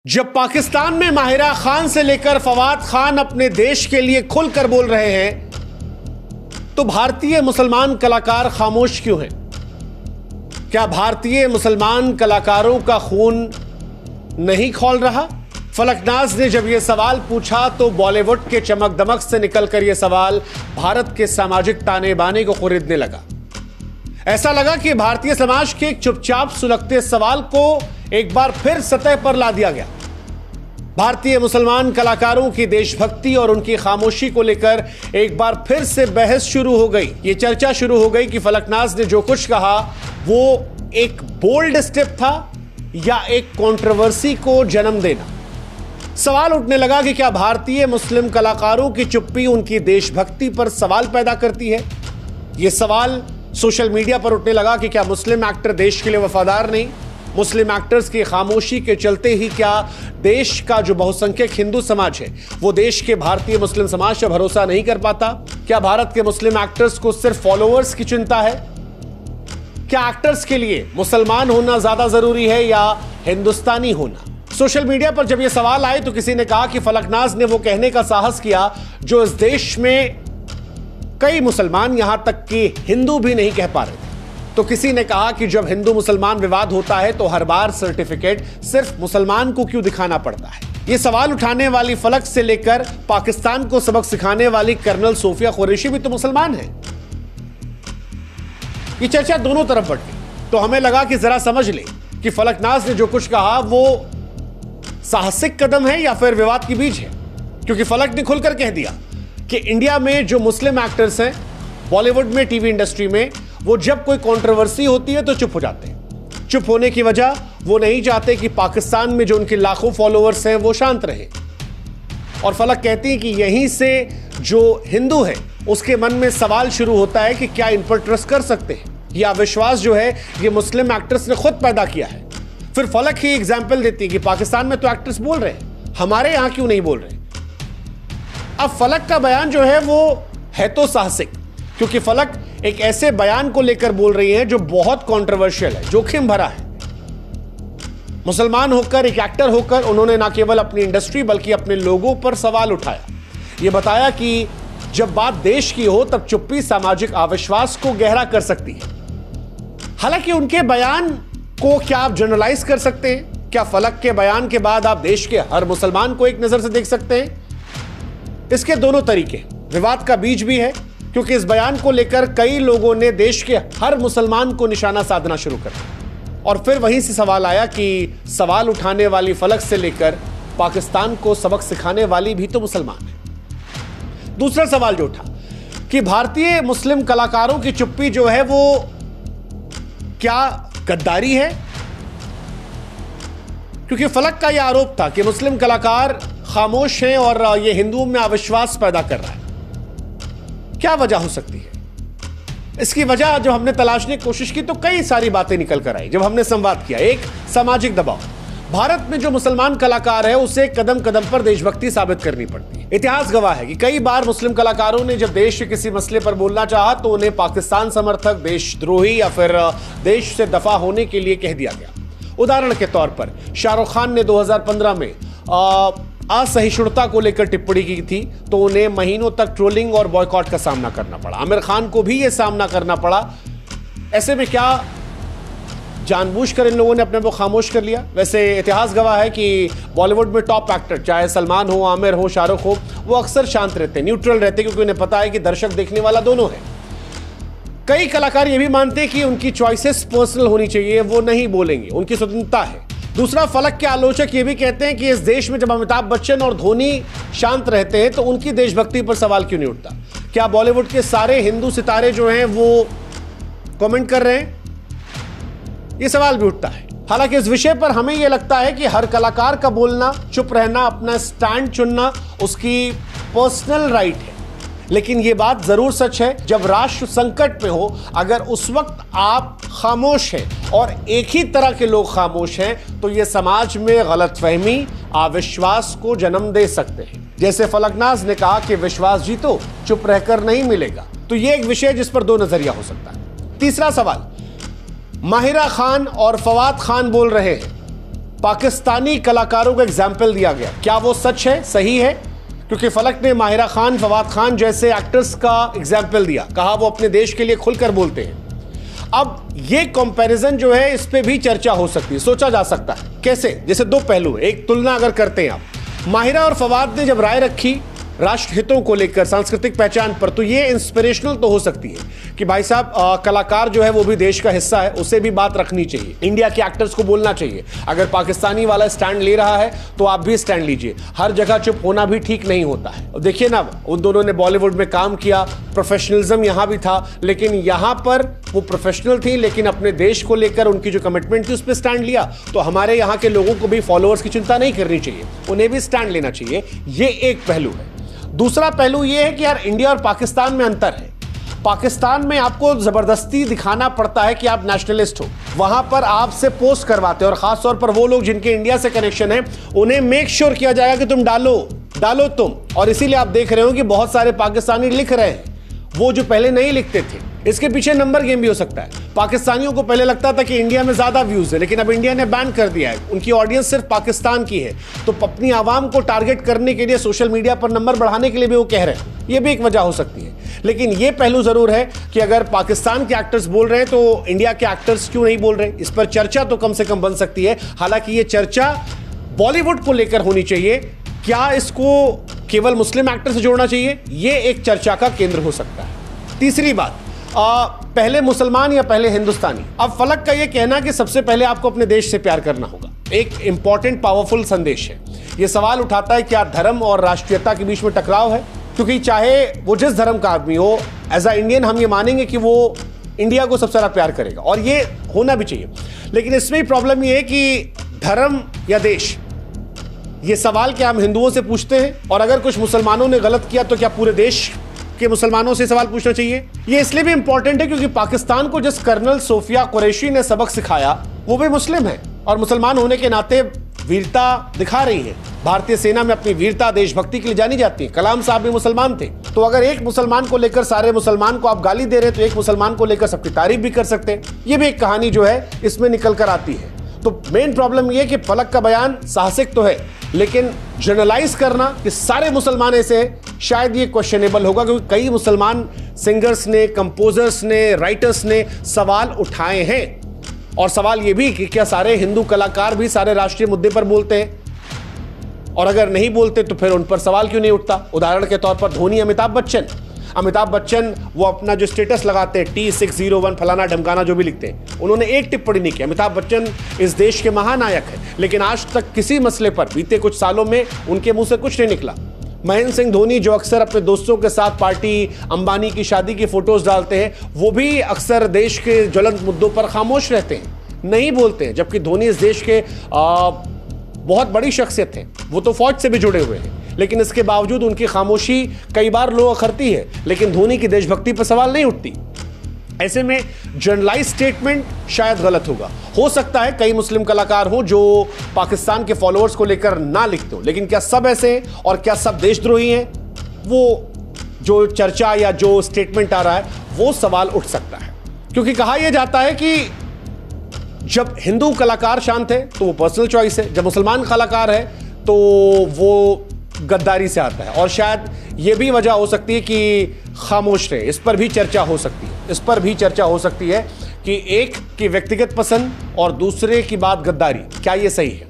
जब पाकिस्तान में माहिरा खान से लेकर फवाद खान अपने देश के लिए खुलकर बोल रहे हैं तो भारतीय मुसलमान कलाकार खामोश क्यों हैं? क्या भारतीय मुसलमान कलाकारों का खून नहीं खौल रहा? फलकनाज ने जब यह सवाल पूछा तो बॉलीवुड के चमक दमक से निकलकर यह सवाल भारत के सामाजिक ताने बाने को खरीदने लगा। ऐसा लगा कि भारतीय समाज के एक चुपचाप सुलगते सवाल को एक बार फिर सतह पर ला दिया गया। भारतीय मुसलमान कलाकारों की देशभक्ति और उनकी खामोशी को लेकर एक बार फिर से बहस शुरू हो गई। ये चर्चा शुरू हो गई कि फलकनाज ने जो कुछ कहा वो एक बोल्ड स्टेप था या एक कंट्रोवर्सी को जन्म देना। सवाल उठने लगा कि क्या भारतीय मुस्लिम कलाकारों की चुप्पी उनकी देशभक्ति पर सवाल पैदा करती है। यह सवाल सोशल मीडिया पर उठने लगा कि क्या मुस्लिम एक्टर देश के लिए वफादार नहीं? मुस्लिम एक्टर्स की खामोशी के चलते ही क्या देश का जो बहुसंख्यक हिंदू समाज है वो देश के भारतीय मुस्लिम समाज पर भरोसा नहीं कर पाता? क्या भारत के मुस्लिम एक्टर्स को सिर्फ फॉलोअर्स की चिंता है? क्या एक्टर्स के लिए मुसलमान होना ज्यादा जरूरी है या हिंदुस्तानी होना? सोशल मीडिया पर जब यह सवाल आए तो किसी ने कहा कि फलकनाज ने वो कहने का साहस किया जो इस देश में कई मुसलमान यहां तक कि हिंदू भी नहीं कह पा रहे थे। तो किसी ने कहा कि जब हिंदू मुसलमान विवाद होता है तो हर बार सर्टिफिकेट सिर्फ मुसलमान को क्यों दिखाना पड़ता है? यह सवाल उठाने वाली फलक से लेकर पाकिस्तान को सबक सिखाने वाली कर्नल सोफिया कुरैशी भी तो मुसलमान है। यह चर्चा दोनों तरफ बढ़ गई। तो हमें लगा कि जरा समझ ले कि फलकनाज ने जो कुछ कहा वो साहसिक कदम है या फिर विवाद की बीज है, क्योंकि फलक ने खुलकर कह दिया कि इंडिया में जो मुस्लिम एक्टर्स हैं बॉलीवुड में, टीवी इंडस्ट्री में, वो जब कोई कंट्रोवर्सी होती है तो चुप हो जाते हैं। चुप होने की वजह वो नहीं चाहते कि पाकिस्तान में जो उनके लाखों फॉलोअर्स हैं वो शांत रहे। और फलक कहती है कि यहीं से जो हिंदू है उसके मन में सवाल शुरू होता है कि क्या इन पर ट्रस्ट कर सकते हैं। यह अविश्वास जो है ये मुस्लिम एक्टर्स ने खुद पैदा किया है। फिर फलक ही एग्जाम्पल देती है कि पाकिस्तान में तो एक्टर्स बोल रहे हैं, हमारे यहां क्यों नहीं बोल रहे? अब फलक का बयान जो है वो है तो साहसिक, क्योंकि फलक एक ऐसे बयान को लेकर बोल रही है जो बहुत कंट्रोवर्शियल है, जोखिम भरा है। मुसलमान होकर, एक एक्टर होकर उन्होंने ना केवल अपनी इंडस्ट्री बल्कि अपने लोगों पर सवाल उठाया। यह बताया कि जब बात देश की हो तब चुप्पी सामाजिक अविश्वास को गहरा कर सकती है। हालांकि उनके बयान को क्या आप जनरलाइज कर सकते हैं? क्या फलक के बयान के बाद आप देश के हर मुसलमान को एक नजर से देख सकते हैं? इसके दोनों तरीके, विवाद का बीज भी है क्योंकि इस बयान को लेकर कई लोगों ने देश के हर मुसलमान को निशाना साधना शुरू कर दिया। और फिर वहीं से सवाल आया कि सवाल उठाने वाली फलक से लेकर पाकिस्तान को सबक सिखाने वाली भी तो मुसलमान है। दूसरा सवाल जो उठा कि भारतीय मुस्लिम कलाकारों की चुप्पी जो है वो क्या गद्दारी है? क्योंकि फलक का यह आरोप था कि मुस्लिम कलाकार खामोश हैं और यह हिंदुओं में अविश्वास पैदा कर रहा है। क्या वजह हो सकती है? इसकी वजह जब हमने तलाशने की कोशिश की तो कई सारी बातें निकल कर आई। जब हमने संवाद किया, एक सामाजिक दबाव, भारत में जो मुसलमान कलाकार है उसे कदम कदम पर देशभक्ति साबित करनी पड़ती है। इतिहास गवाह है कि कई बार मुस्लिम कलाकारों ने जब देश के किसी मसले पर बोलना चाहा तो उन्हें पाकिस्तान समर्थक, देशद्रोही या फिर देश से दफा होने के लिए कह दिया गया। उदाहरण के तौर पर शाहरुख खान ने 2015 में असहिष्णुता को लेकर टिप्पणी की थी तो उन्हें महीनों तक ट्रोलिंग और बॉयकॉट का सामना करना पड़ा। आमिर खान को भी यह सामना करना पड़ा। ऐसे में क्या जानबूझकर इन लोगों ने अपने को खामोश कर लिया? वैसे इतिहास गवाह है कि बॉलीवुड में टॉप एक्टर, चाहे सलमान हो, आमिर हो, शाहरुख हो, वो अक्सर शांत रहते, न्यूट्रल रहते, क्योंकि उन्हें पता है कि दर्शक देखने वाला दोनों है। कई कलाकार ये भी मानते हैं कि उनकी चॉइसेस पर्सनल होनी चाहिए, वो नहीं बोलेंगे, उनकी स्वतंत्रता है। दूसरा, फलक के आलोचक ये भी कहते हैं कि इस देश में जब अमिताभ बच्चन और धोनी शांत रहते हैं तो उनकी देशभक्ति पर सवाल क्यों नहीं उठता? क्या बॉलीवुड के सारे हिंदू सितारे जो हैं वो कमेंट कर रहे हैं? ये सवाल भी उठता है। हालांकि इस विषय पर हमें यह लगता है कि हर कलाकार का बोलना, चुप रहना, अपना स्टैंड चुनना उसकी पर्सनल राइट है। लेकिन यह बात जरूर सच है, जब राष्ट्र संकट में हो, अगर उस वक्त आप खामोश हैं और एक ही तरह के लोग खामोश हैं तो यह समाज में गलतफहमी, अविश्वास को जन्म दे सकते हैं। जैसे फलकनाज ने कहा कि विश्वास जीतो, चुप रहकर नहीं मिलेगा। तो यह एक विषय जिस पर दो नजरिया हो सकता है। तीसरा सवाल, माहिरा खान और फवाद खान बोल रहे हैं पाकिस्तानी कलाकारों का एग्जाम्पल दिया गया। क्या वो सच है, सही है? क्योंकि फलक ने माहिरा खान, फवाद खान जैसे एक्टर्स का एग्जाम्पल दिया, कहा वो अपने देश के लिए खुलकर बोलते हैं। अब ये कंपैरिजन जो है, इस पे भी चर्चा हो सकती है, सोचा जा सकता है। कैसे? जैसे दो पहलू, एक तुलना अगर करते हैं आप, माहिरा और फवाद ने जब राय रखी राष्ट्र हितों को लेकर, सांस्कृतिक पहचान पर, तो ये इंस्पिरेशनल तो हो सकती है कि भाई साहब कलाकार जो है वो भी देश का हिस्सा है, उसे भी बात रखनी चाहिए, इंडिया के एक्टर्स को बोलना चाहिए। अगर पाकिस्तानी वाला स्टैंड ले रहा है तो आप भी स्टैंड लीजिए। हर जगह चुप होना भी ठीक नहीं होता है। देखिए ना, उन दोनों ने बॉलीवुड में काम किया, प्रोफेशनलिज्म यहां भी था, लेकिन यहां पर वो प्रोफेशनल थी, लेकिन अपने देश को लेकर उनकी जो कमिटमेंट थी उस पर स्टैंड लिया। तो हमारे यहाँ के लोगों को भी फॉलोअर्स की चिंता नहीं करनी चाहिए, उन्हें भी स्टैंड लेना चाहिए। ये एक पहलू है। दूसरा पहलू यह है कि यार इंडिया और पाकिस्तान में अंतर है। पाकिस्तान में आपको जबरदस्ती दिखाना पड़ता है कि आप नेशनलिस्ट हो, वहां पर आपसे पोस्ट करवाते हैं, और खासतौर पर वो लोग जिनके इंडिया से कनेक्शन है, उन्हें मेक श्योर किया जाएगा कि तुम डालो तुम। और इसीलिए आप देख रहे हो कि बहुत सारे पाकिस्तानी लिख रहे हैं, वो जो पहले नहीं लिखते थे। इसके पीछे नंबर गेम भी हो सकता है। पाकिस्तानियों को पहले लगता था कि इंडिया में ज्यादा व्यूज है, लेकिन अब इंडिया ने बैन कर दिया है, उनकी ऑडियंस सिर्फ पाकिस्तान की है। तो अपनी आवाम को टारगेट करने के लिए सोशल मीडिया पर नंबर बढ़ाने के लिए भी वो कह रहे हैं। ये भी एक वजह हो सकती है। लेकिन ये पहलू जरूर है कि अगर पाकिस्तान के एक्टर्स बोल रहे हैं तो इंडिया के एक्टर्स क्यों नहीं बोल रहे? इस पर चर्चा तो कम से कम बन सकती है। हालांकि ये चर्चा बॉलीवुड को लेकर होनी चाहिए। क्या इसको केवल मुस्लिम एक्टर से जोड़ना चाहिए? ये एक चर्चा का केंद्र हो सकता है। तीसरी बात, पहले मुसलमान या पहले हिंदुस्तानी? अब फलक का यह कहना कि सबसे पहले आपको अपने देश से प्यार करना होगा, एक इंपॉर्टेंट पावरफुल संदेश है। यह सवाल उठाता है क्या धर्म और राष्ट्रीयता के बीच में टकराव है? क्योंकि चाहे वो जिस धर्म का आदमी हो, एज अ इंडियन हम ये मानेंगे कि वो इंडिया को सबसे ज्यादा प्यार करेगा, और ये होना भी चाहिए। लेकिन इसमें प्रॉब्लम यह है कि धर्म या देश, ये सवाल क्या हम हिंदुओं से पूछते हैं? और अगर कुछ मुसलमानों ने गलत किया तो क्या पूरे देश के मुसलमानों से सवाल पूछना चाहिए? ये इसलिए भी इंपॉर्टेंट है क्योंकि पाकिस्तान को जिस कर्नल सोफिया कुरैशी ने सबक सिखाया, वो भी मुस्लिम है और मुसलमान होने के नाते वीरता दिखा रही है। भारतीय सेना में अपनी वीरता, देशभक्ति के लिए जानी जाती है। कलाम साहब भी मुसलमान थे। तो अगर एक मुसलमान को लेकर सारे मुसलमान को आप गाली दे रहे हैं, तो एक मुसलमान को लेकर सबकी तारीफ भी कर सकते हैं। ये भी एक कहानी जो है इसमें निकल कर आती है। तो मेन प्रॉब्लम यह कि फलक का बयान साहसिक तो है, लेकिन जनरलाइज करना कि सारे मुसलमान ऐसे हैं, शायद ये क्वेश्चनेबल होगा, क्योंकि कई मुसलमान सिंगर्स ने, कंपोजर्स ने, राइटर्स ने सवाल उठाए हैं। और सवाल ये भी कि क्या सारे हिंदू कलाकार भी सारे राष्ट्रीय मुद्दे पर बोलते हैं? और अगर नहीं बोलते तो फिर उन पर सवाल क्यों नहीं उठता? उदाहरण के तौर पर धोनी, अमिताभ बच्चन वो अपना जो स्टेटस लगाते हैं T601 फलाना ढमकाना जो भी लिखते हैं, उन्होंने एक टिप्पणी नहीं की। अमिताभ बच्चन इस देश के महानायक हैं, लेकिन आज तक किसी मसले पर बीते कुछ सालों में उनके मुंह से कुछ नहीं निकला। महेंद्र सिंह धोनी जो अक्सर अपने दोस्तों के साथ पार्टी, अंबानी की शादी की फोटोज डालते हैं, वो भी अक्सर देश के ज्वलंत मुद्दों पर खामोश रहते हैं, नहीं बोलते हैं। जबकि धोनी इस देश के बहुत बड़ी शख्सियत है, वो तो फौज से भी जुड़े हुए हैं, लेकिन इसके बावजूद उनकी खामोशी कई बार लोग अखरती है, लेकिन धोनी की देशभक्ति पर सवाल नहीं उठती। ऐसे में जनरलाइज स्टेटमेंट शायद गलत होगा। हो सकता है कई मुस्लिम कलाकार हों जो पाकिस्तान के फॉलोअर्स को लेकर ना लिखते हो, लेकिन क्या सब ऐसे हैं और क्या सब देशद्रोही हैं? वो जो चर्चा या जो स्टेटमेंट आ रहा है, वो सवाल उठ सकता है। क्योंकि कहा यह जाता है कि जब हिंदू कलाकार शांत है तो वो पर्सनल चॉइस है, जब मुसलमान कलाकार है तो वो गद्दारी से आता है। और शायद ये भी वजह हो सकती है कि खामोश रहे। इस पर भी चर्चा हो सकती है कि एक की व्यक्तिगत पसंद और दूसरे की बात गद्दारी, क्या ये सही है?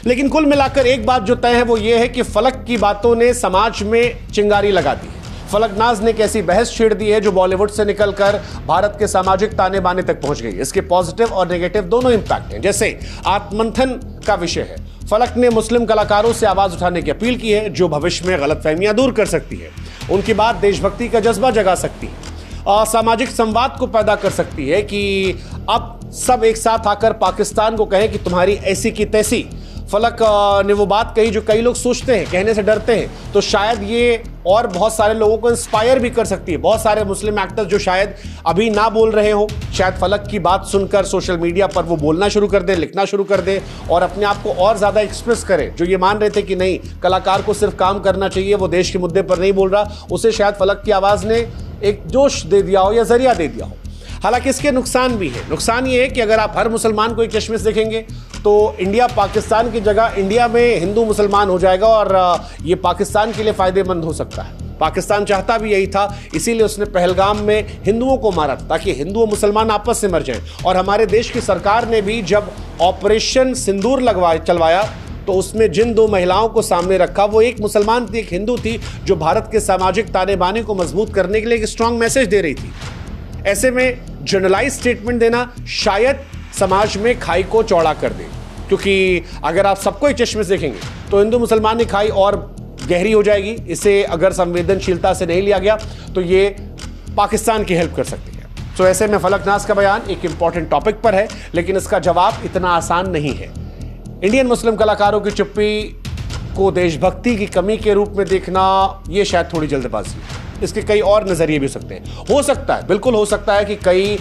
लेकिन कुल मिलाकर एक बात जो तय है वो ये है कि फलक की बातों ने समाज में चिंगारी लगा दी है। फलकनाज ने एक ऐसी बहस छेड़ दी है जो बॉलीवुड से निकलकर भारत के सामाजिक ताने बाने तक पहुंच गई। इसके पॉजिटिव और नेगेटिव दोनों इंपैक्ट हैं। जैसे आत्ममंथन का विषय है, फलक ने मुस्लिम कलाकारों से आवाज उठाने की अपील की है, जो भविष्य में गलतफहमियां दूर कर सकती है। उनकी बात देशभक्ति का जज्बा जगा सकती है, सामाजिक संवाद को पैदा कर सकती है कि अब सब एक साथ आकर पाकिस्तान को कहें कि तुम्हारी ऐसी की तैसी। फलक ने वो बात कही जो कई लोग सोचते हैं, कहने से डरते हैं, तो शायद ये और बहुत सारे लोगों को इंस्पायर भी कर सकती है। बहुत सारे मुस्लिम एक्टर्स जो शायद अभी ना बोल रहे हो, शायद फलक की बात सुनकर सोशल मीडिया पर वो बोलना शुरू कर दें, लिखना शुरू कर दें और अपने आप को और ज़्यादा एक्सप्रेस करें। जो ये मान रहे थे कि नहीं, कलाकार को सिर्फ काम करना चाहिए, वो देश के मुद्दे पर नहीं बोल रहा, उसे शायद फलक की आवाज़ ने एक जोश दे दिया हो या जरिया दे दिया हो। हालांकि इसके नुकसान भी है। नुकसान ये है कि अगर आप हर मुसलमान को एक चश्मे से देखेंगे तो इंडिया पाकिस्तान की जगह इंडिया में हिंदू मुसलमान हो जाएगा और ये पाकिस्तान के लिए फायदेमंद हो सकता है। पाकिस्तान चाहता भी यही था, इसीलिए उसने पहलगाम में हिंदुओं को मारा ताकि हिंदू और मुसलमान आपस से मर जाएं। और हमारे देश की सरकार ने भी जब ऑपरेशन सिंदूर चलवाया तो उसमें जिन 2 महिलाओं को सामने रखा, वो एक मुसलमान थी, एक हिंदू थी, जो भारत के सामाजिक ताने बाने को मजबूत करने के लिए एक स्ट्रांग मैसेज दे रही थी। ऐसे में जनरलाइज स्टेटमेंट देना शायद समाज में खाई को चौड़ा कर दे, क्योंकि अगर आप सबको एक चश्मे से देखेंगे तो हिंदू मुसलमान की खाई और गहरी हो जाएगी। इसे अगर संवेदनशीलता से नहीं लिया गया तो ये पाकिस्तान की हेल्प कर सकती है। तो ऐसे में फलकनाज का बयान एक इंपॉर्टेंट टॉपिक पर है, लेकिन इसका जवाब इतना आसान नहीं है। इंडियन मुस्लिम कलाकारों की चुप्पी को देशभक्ति की कमी के रूप में देखना ये शायद थोड़ी जल्दबाजी है। इसके कई और नजरिए भी हो सकते हैं। हो सकता है, बिल्कुल हो सकता है कि कई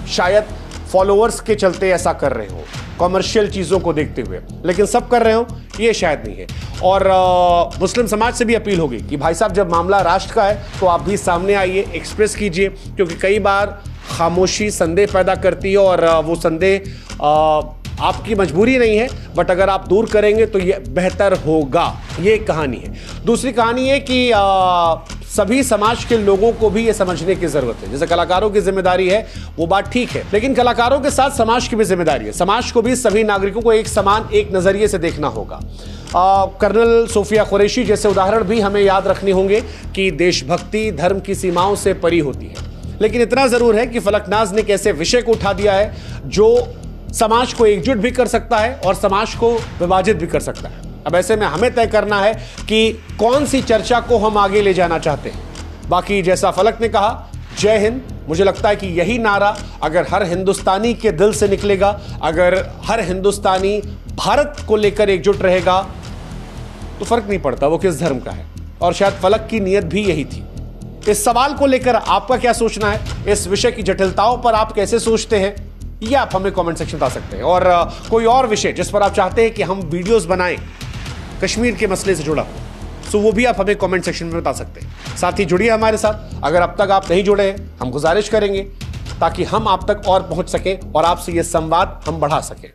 शायद फॉलोअर्स के चलते ऐसा कर रहे हो, कॉमर्शियल चीज़ों को देखते हुए, लेकिन सब कर रहे हो ये शायद नहीं है। और मुस्लिम समाज से भी अपील होगी कि भाई साहब, जब मामला राष्ट्र का है तो आप भी सामने आइए, एक्सप्रेस कीजिए, क्योंकि कई बार खामोशी संदेह पैदा करती है और वो संदेह आपकी मजबूरी नहीं है, बट अगर आप दूर करेंगे तो ये बेहतर होगा। ये एक कहानी है। दूसरी कहानी है कि सभी समाज के लोगों को भी ये समझने की जरूरत है। जैसे कलाकारों की जिम्मेदारी है, वो बात ठीक है, लेकिन कलाकारों के साथ समाज की भी जिम्मेदारी है। समाज को भी सभी नागरिकों को एक समान, एक नजरिए से देखना होगा। कर्नल सोफिया कुरैशी जैसे उदाहरण भी हमें याद रखने होंगे कि देशभक्ति धर्म की सीमाओं से परी होती है। लेकिन इतना जरूर है कि फलकनाज ने एक ऐसे विषय को उठा दिया है जो समाज को एकजुट भी कर सकता है और समाज को विभाजित भी कर सकता है। अब ऐसे में हमें तय करना है कि कौन सी चर्चा को हम आगे ले जाना चाहते हैं। बाकी जैसा फलक ने कहा, जय हिंद, मुझे लगता है कि यही नारा अगर हर हिंदुस्तानी के दिल से निकलेगा, अगर हर हिंदुस्तानी भारत को लेकर एकजुट रहेगा, तो फर्क नहीं पड़ता वो किस धर्म का है। और शायद फलक की नीयत भी यही थी। इस सवाल को लेकर आपका क्या सोचना है, इस विषय की जटिलताओं पर आप कैसे सोचते हैं, ये आप हमें कमेंट सेक्शन बता सकते हैं। और कोई और विषय जिस पर आप चाहते हैं कि हम वीडियोस बनाएं कश्मीर के मसले से जुड़ा हो, सो वो भी आप हमें कमेंट सेक्शन में बता सकते हैं। साथ ही जुड़िए हमारे साथ। अगर अब तक आप नहीं जुड़े हैं, हम गुजारिश करेंगे ताकि हम आप तक और पहुंच सकें और आपसे ये संवाद हम बढ़ा सकें।